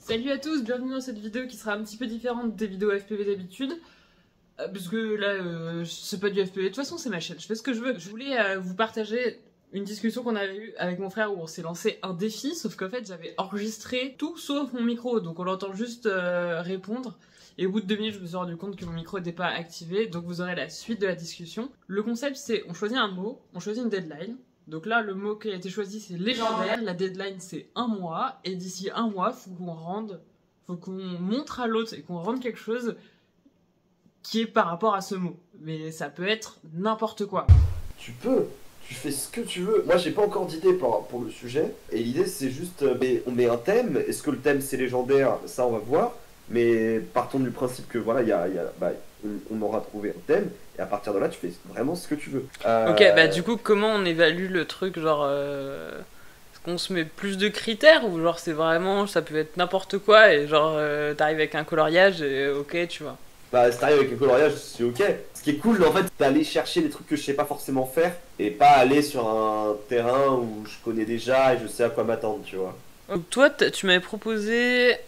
Salut à tous, bienvenue dans cette vidéo qui sera un petit peu différente des vidéos FPV d'habitude. Parce que là, c'est pas du FPV, de toute façon c'est ma chaîne, je fais ce que je veux. Je voulais vous partager une discussion qu'on avait eue avec mon frère où on s'est lancé un défi, sauf qu'en fait j'avais enregistré tout sauf mon micro, donc on l'entend juste répondre. Et au bout de 2 minutes, je me suis rendu compte que mon micro n'était pas activé, donc vous aurez la suite de la discussion. Le concept c'est, on choisit un mot, on choisit une deadline. Donc là, le mot qui a été choisi, c'est légendaire. La deadline, c'est 1 mois. Et d'ici 1 mois, faut qu'on montre à l'autre et qu'on rende quelque chose qui est par rapport à ce mot. Mais ça peut être n'importe quoi. Tu fais ce que tu veux. Moi, j'ai pas encore d'idée pour le sujet. Et l'idée, c'est juste, on met un thème. Est-ce que le thème, c'est légendaire? Ça, on va voir. Mais partons du principe que voilà, on aura trouvé un thème. Et à partir de là, tu fais vraiment ce que tu veux. Ok, bah du coup, comment on évalue le truc, genre... Est-ce qu'on se met plus de critères ou genre c'est vraiment... Ça peut être n'importe quoi et genre t'arrives avec un coloriage et ok, tu vois. Bah, si t'arrives avec un coloriage, c'est ok. Ce qui est cool, en fait, c'est d'aller chercher des trucs que je sais pas forcément faire. Et pas aller sur un terrain où je connais déjà et je sais à quoi m'attendre, tu vois. Donc toi, tu m'avais proposé...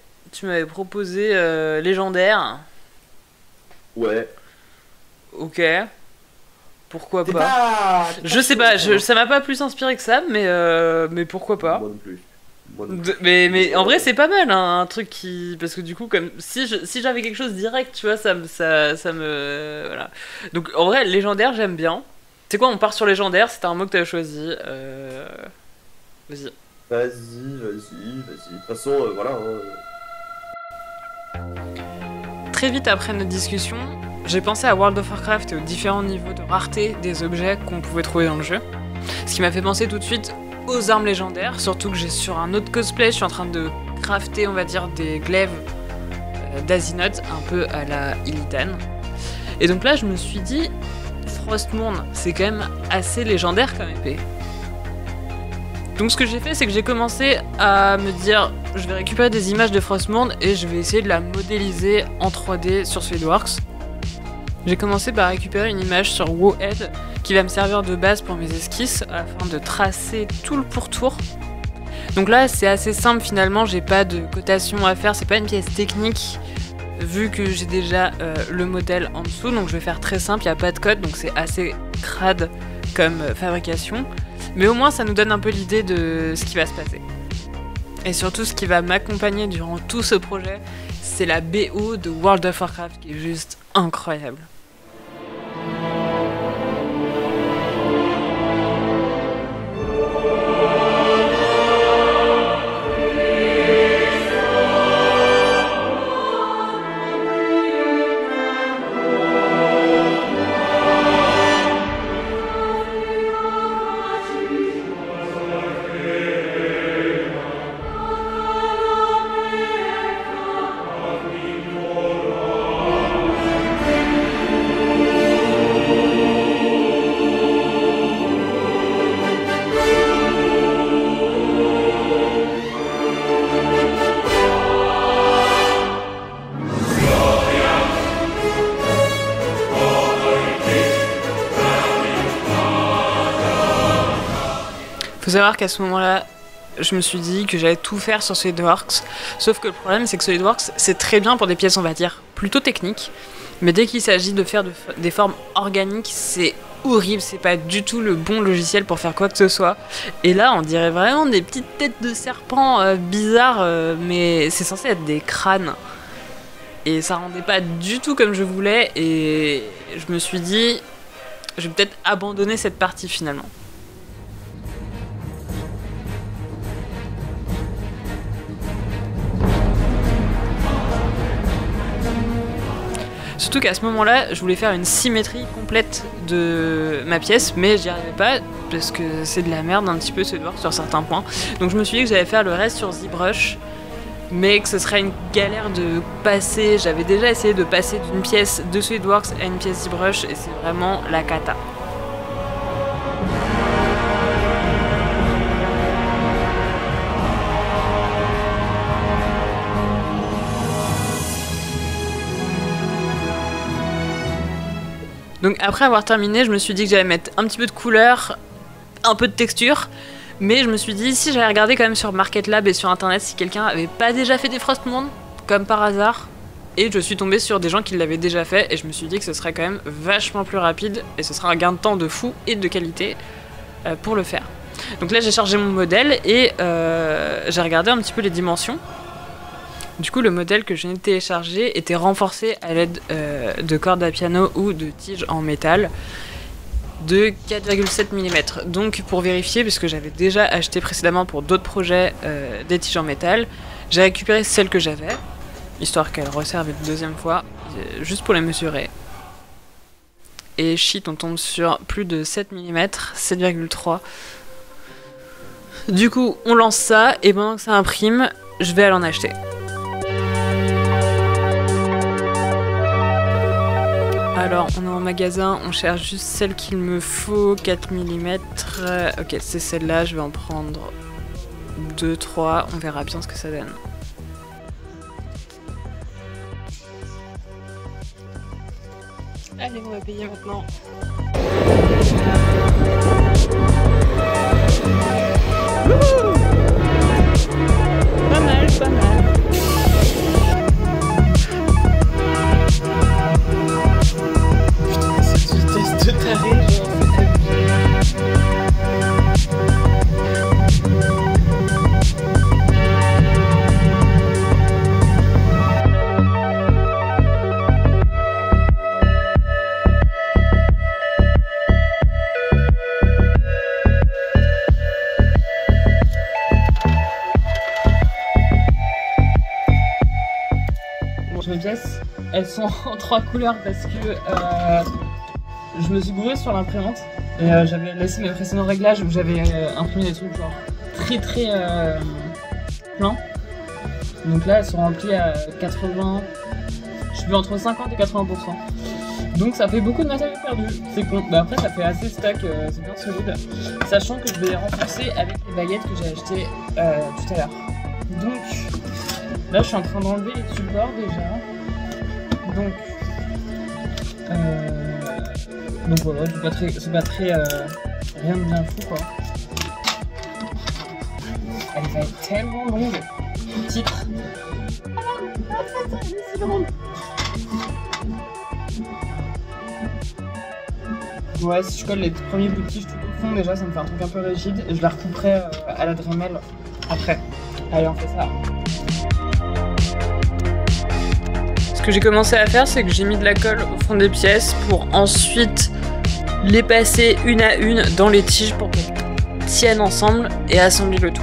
légendaire. Ouais. Ok. Pourquoi pas, je sais pas, ça m'a pas plus inspiré que ça, mais pourquoi pas. Moi non plus. Mais en vrai c'est pas mal hein, un truc qui... Parce que du coup comme si j'avais quelque chose direct tu vois ça me voilà. Donc en vrai légendaire j'aime bien. C'est quoi, on part sur légendaire, c'était un mot que t'avais choisi. Vas-y. De toute façon voilà Très vite après notre discussion, j'ai pensé à World of Warcraft et aux différents niveaux de rareté des objets qu'on pouvait trouver dans le jeu. Ce qui m'a fait penser tout de suite aux armes légendaires, surtout que j'ai sur un autre cosplay, je suis en train de crafter on va dire des glaives d'Azinoth, un peu à la Illidan. Et donc là je me suis dit, Frostmourne c'est quand même assez légendaire comme épée. Donc ce que j'ai fait c'est que j'ai commencé à me dire, je vais récupérer des images de Frostmourne et je vais essayer de la modéliser en 3D sur SolidWorks. J'ai commencé par récupérer une image sur Wowhead qui va me servir de base pour mes esquisses afin de tracer tout le pourtour. Donc là c'est assez simple finalement, j'ai pas de cotation à faire, c'est pas une pièce technique vu que j'ai déjà le modèle en dessous, donc je vais faire très simple, il n'y a pas de code donc c'est assez crade comme fabrication. Mais au moins ça nous donne un peu l'idée de ce qui va se passer. Et surtout ce qui va m'accompagner durant tout ce projet, c'est la BO de World of Warcraft qui est juste incroyable. Faut savoir qu'à ce moment-là, je me suis dit que j'allais tout faire sur SolidWorks, sauf que le problème c'est que SolidWorks c'est très bien pour des pièces on va dire plutôt techniques, mais dès qu'il s'agit de faire des formes organiques, c'est horrible, c'est pas du tout le bon logiciel pour faire quoi que ce soit. Et là on dirait vraiment des petites têtes de serpents bizarres, mais c'est censé être des crânes. Et ça rendait pas du tout comme je voulais, et je me suis dit, je vais peut-être abandonner cette partie finalement. Surtout qu'à ce moment-là, je voulais faire une symétrie complète de ma pièce, mais j'y arrivais pas parce que c'est de la merde un petit peu SolidWorks sur certains points. Donc je me suis dit que j'allais faire le reste sur ZBrush, mais que ce serait une galère de passer. J'avais déjà essayé de passer d'une pièce de SolidWorks à une pièce ZBrush et c'est vraiment la cata. Donc après avoir terminé, je me suis dit que j'allais mettre un petit peu de couleur, un peu de texture, Mais je me suis dit, si j'allais regarder quand même sur Market Lab et sur internet si quelqu'un avait pas déjà fait des Frostmourne, comme par hasard. Et je suis tombée sur des gens qui l'avaient déjà fait et je me suis dit que ce serait quand même vachement plus rapide et ce sera un gain de temps de fou et de qualité pour le faire. Donc là j'ai chargé mon modèle et j'ai regardé un petit peu les dimensions. Du coup le modèle que je venais de télécharger était renforcé à l'aide de cordes à piano ou de tiges en métal de 4,7 mm. Donc pour vérifier, puisque j'avais déjà acheté précédemment pour d'autres projets des tiges en métal, j'ai récupéré celles que j'avais, histoire qu'elles resservent une deuxième fois, juste pour les mesurer. Et shit, on tombe sur plus de 7 mm, 7,3. Du coup, on lance ça, et pendant que ça imprime, je vais aller en acheter. Alors, on est en magasin, on cherche juste celle qu'il me faut, 4 mm. Ok, c'est celle-là, je vais en prendre 2, 3, on verra bien ce que ça donne. Allez, on va payer maintenant. Pas mal, pas mal. Putain, c'est du test de taré, genre. Mes pièces, elles sont en 3 couleurs parce que je me suis gourée sur l'imprimante et j'avais laissé mes précédents réglages où j'avais imprimé des trucs genre très pleins. Donc là elles sont remplies à 80, je suis entre 50 et 80%. Donc ça fait beaucoup de matériel perdu, c'est con. Bah après ça fait assez stack, c'est bien solide. Sachant que je vais les renforcer avec les baguettes que j'ai achetées tout à l'heure. Donc là, je suis en train d'enlever les supports déjà. Donc voilà, c'est pas très rien de bien fou quoi. Elle va être tellement longue. Titre. Ouais, si je colle les premiers bouts de tige tout au fond, déjà ça me fait un truc un peu rigide et je la recouperai à la Dremel après. Allez, on fait ça. Ce que j'ai commencé à faire, c'est que j'ai mis de la colle au fond des pièces pour ensuite les passer une à une dans les tiges pour qu'elles tiennent ensemble et assembler le tout.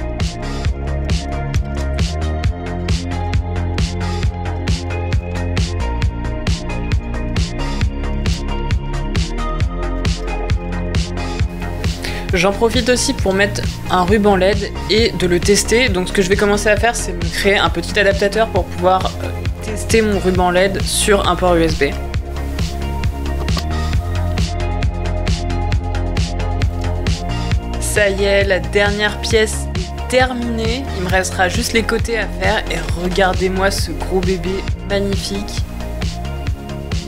J'en profite aussi pour mettre un ruban LED et de le tester. Donc ce que je vais commencer à faire, c'est me créer un petit adaptateur pour pouvoir tester mon ruban LED sur un port USB. Ça y est, la dernière pièce est terminée. Il me restera juste les côtés à faire et regardez-moi ce gros bébé magnifique.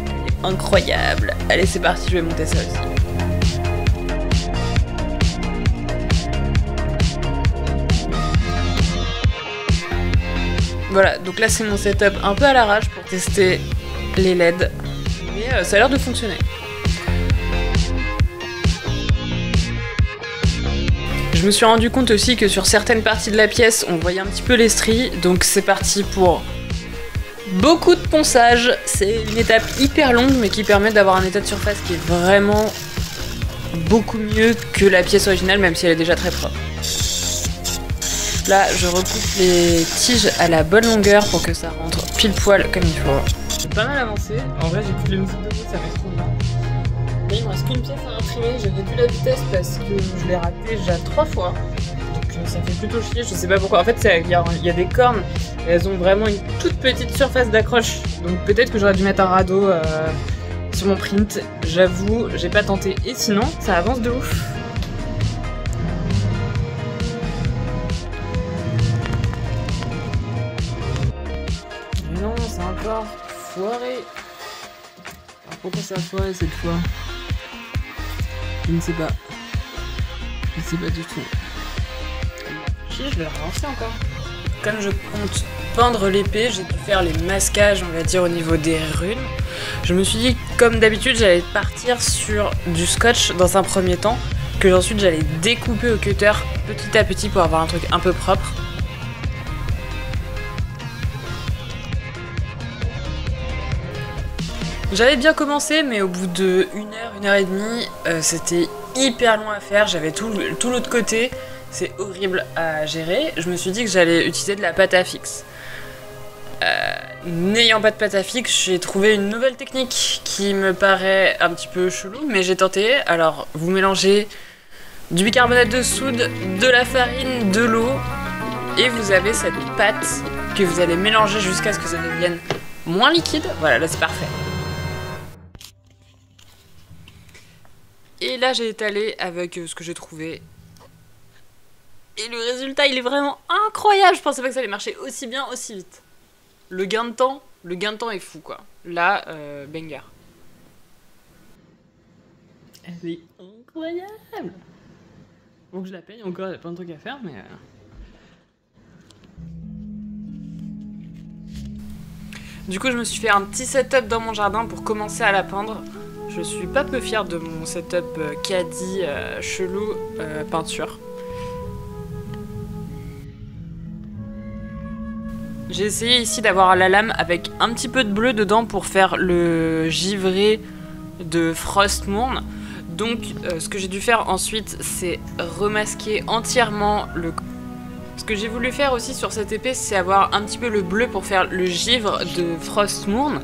Il est incroyable. Allez, c'est parti, je vais monter ça aussi. Voilà, donc là c'est mon setup un peu à l'arrache pour tester les LED, mais ça a l'air de fonctionner. Je me suis rendu compte aussi que sur certaines parties de la pièce, on voyait un petit peu les stries, donc c'est parti pour beaucoup de ponçage. C'est une étape hyper longue, mais qui permet d'avoir un état de surface qui est vraiment beaucoup mieux que la pièce originale, même si elle est déjà très propre. Là, je recoupe les tiges à la bonne longueur pour que ça rentre pile poil comme il faut. J'ai pas mal avancé. En vrai, j'écoute les musiques de vous, ça fait trop bien. Mais il me reste qu'une pièce à imprimer. J'ai réduit la vitesse parce que je l'ai raté déjà 3 fois. Donc ça fait plutôt chier. Je sais pas pourquoi. En fait, il y a des cornes. Et elles ont vraiment une toute petite surface d'accroche. Donc peut-être que j'aurais dû mettre un radeau sur mon print. J'avoue, j'ai pas tenté. Et sinon, ça avance de ouf. Non, c'est encore foiré. Alors pourquoi ça a foiré cette fois? Je ne sais pas. Je ne sais pas du tout. je vais le relancer encore. Comme je compte peindre l'épée, j'ai dû faire les masquages, on va dire, au niveau des runes. Je me suis dit, comme d'habitude, j'allais partir sur du scotch dans un premier temps, que ensuite j'allais découper au cutter petit à petit pour avoir un truc un peu propre. J'avais bien commencé, mais au bout de 1 heure et demie, c'était hyper long à faire. J'avais tout l'autre côté, c'est horrible à gérer. Je me suis dit que j'allais utiliser de la pâte à fixe. N'ayant pas de pâte à fixe, j'ai trouvé une nouvelle technique qui me paraît un petit peu chelou, mais j'ai tenté. Alors, vous mélangez du bicarbonate de soude, de la farine, de l'eau, et vous avez cette pâte que vous allez mélanger jusqu'à ce que ça devienne moins liquide. Voilà, là c'est parfait. Et là j'ai étalé avec ce que j'ai trouvé. Et le résultat il est vraiment incroyable. Je pensais pas que ça allait marcher aussi bien, aussi vite. Le gain de temps est fou quoi. Là, banger. Elle est incroyable. Faut que je la paye encore, il y a plein de trucs à faire mais... Du coup je me suis fait un petit setup dans mon jardin pour commencer à la peindre. Je suis pas peu fière de mon setup caddie chelou peinture. J'ai essayé ici d'avoir la lame avec un petit peu de bleu dedans pour faire le givré de Frostmourne. Donc ce que j'ai dû faire ensuite c'est remasquer entièrement le... Ce que j'ai voulu faire aussi sur cette épée c'est avoir un petit peu le bleu pour faire le givre de Frostmourne.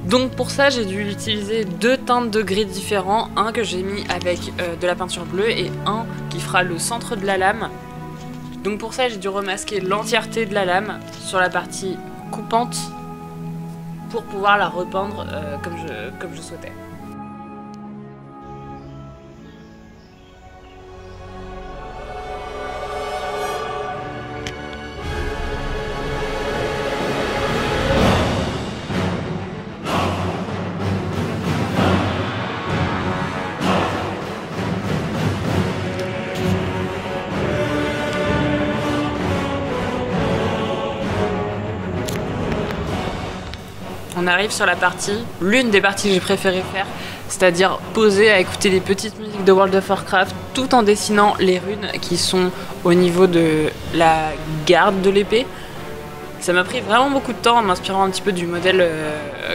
Donc pour ça j'ai dû utiliser 2 teintes de gris différents, un que j'ai mis avec de la peinture bleue et un qui fera le centre de la lame. Donc pour ça j'ai dû remasquer l'entièreté de la lame sur la partie coupante pour pouvoir la repeindre comme je souhaitais. On arrive sur la partie, l'une des parties que j'ai préféré faire, c'est-à-dire poser à écouter les petites musiques de World of Warcraft tout en dessinant les runes qui sont au niveau de la garde de l'épée. Ça m'a pris vraiment beaucoup de temps en m'inspirant un petit peu du modèle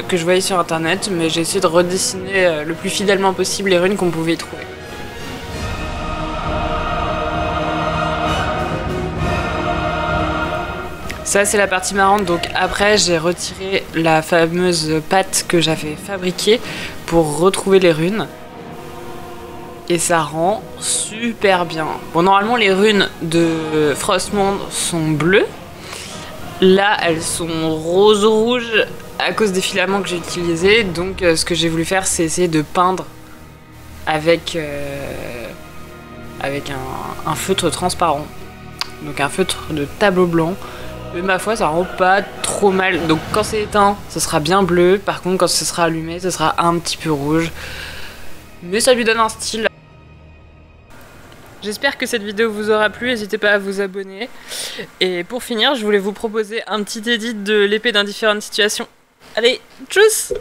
que je voyais sur internet, mais j'ai essayé de redessiner le plus fidèlement possible les runes qu'on pouvait y trouver. Ça c'est la partie marrante, donc après j'ai retiré la fameuse pâte que j'avais fabriquée pour retrouver les runes. Et ça rend super bien. Bon normalement les runes de Frostmourne sont bleues. Là elles sont rose-rouge à cause des filaments que j'ai utilisés. Donc ce que j'ai voulu faire c'est essayer de peindre avec un feutre transparent. Donc un feutre de tableau blanc. Mais ma foi, ça rend pas trop mal. Donc quand c'est éteint, ça sera bien bleu. Par contre, quand ce sera allumé, ça sera un petit peu rouge. Mais ça lui donne un style. J'espère que cette vidéo vous aura plu. N'hésitez pas à vous abonner. Et pour finir, je voulais vous proposer un petit edit de l'épée d'Indifferente Situation. Allez, tchuss!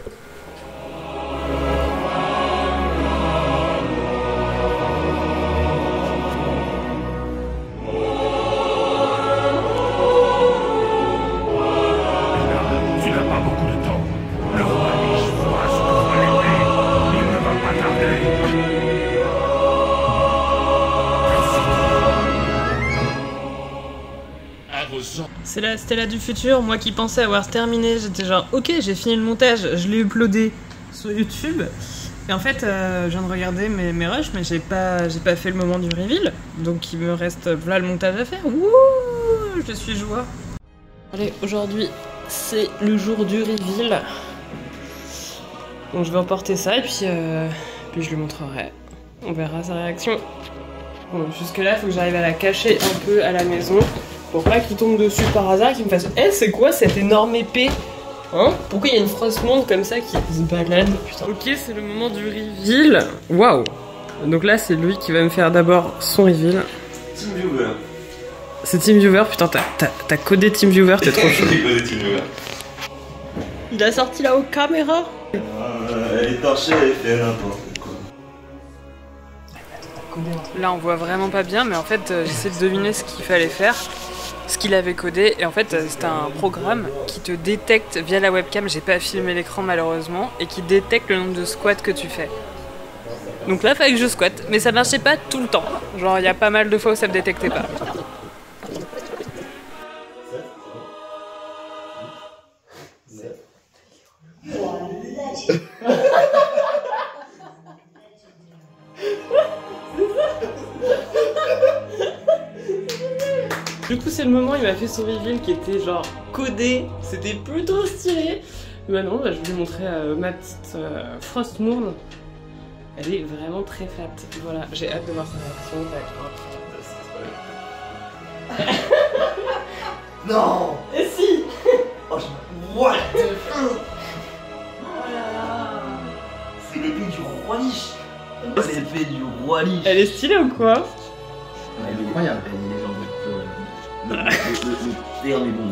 C'est la Stella du futur, moi qui pensais avoir terminé, j'étais genre ok j'ai fini le montage, je l'ai uploadé sur YouTube et en fait je viens de regarder mes rushs mais j'ai pas fait le moment du reveal donc il me reste là le montage à faire. Wouh, je suis joie. Allez, aujourd'hui c'est le jour du reveal donc je vais emporter ça et puis je lui montrerai, on verra sa réaction. Bon, jusque là il faut que j'arrive à la cacher un peu à la maison pour pas qu'il tombe dessus par hasard, qu'il me fasse hey, c'est quoi cette énorme épée? Hein? Pourquoi il y a une Frostmourne comme ça qui se balade? Putain. Ok, c'est le moment du reveal. Waouh! Donc là, c'est lui qui va me faire d'abord son reveal. Team Viewer. C'est TeamViewer, putain, t'as codé TeamViewer, t'es trop chaud. J'ai codé TeamViewer. Il a sorti là aux caméras. Elle est torchée, elle fait n'importe quoi. Là, on voit vraiment pas bien, mais en fait, j'essaie de deviner ce qu'il fallait faire, ce qu'il avait codé. Et en fait, c'était un programme qui te détecte via la webcam, j'ai pas filmé l'écran malheureusement, et qui détecte le nombre de squats que tu fais. Donc là, il fallait que je squatte, mais ça marchait pas tout le temps. Genre, il y a pas mal de fois où ça me détectait pas. Du coup, c'est le moment, il m'a fait son reveal qui était genre codé, c'était plutôt stylé. Mais maintenant, je vais vous montrer ma petite Frostmourne. Elle est vraiment très fat. Voilà, j'ai hâte de voir sa réaction. Non. Et si. Oh, what the fuck. Oh là là. C'est l'épée du roi Lich. L'épée du roi Lich. Elle est stylée ou quoi? Elle est incroyable, elle est légendaire. Le terme est bon.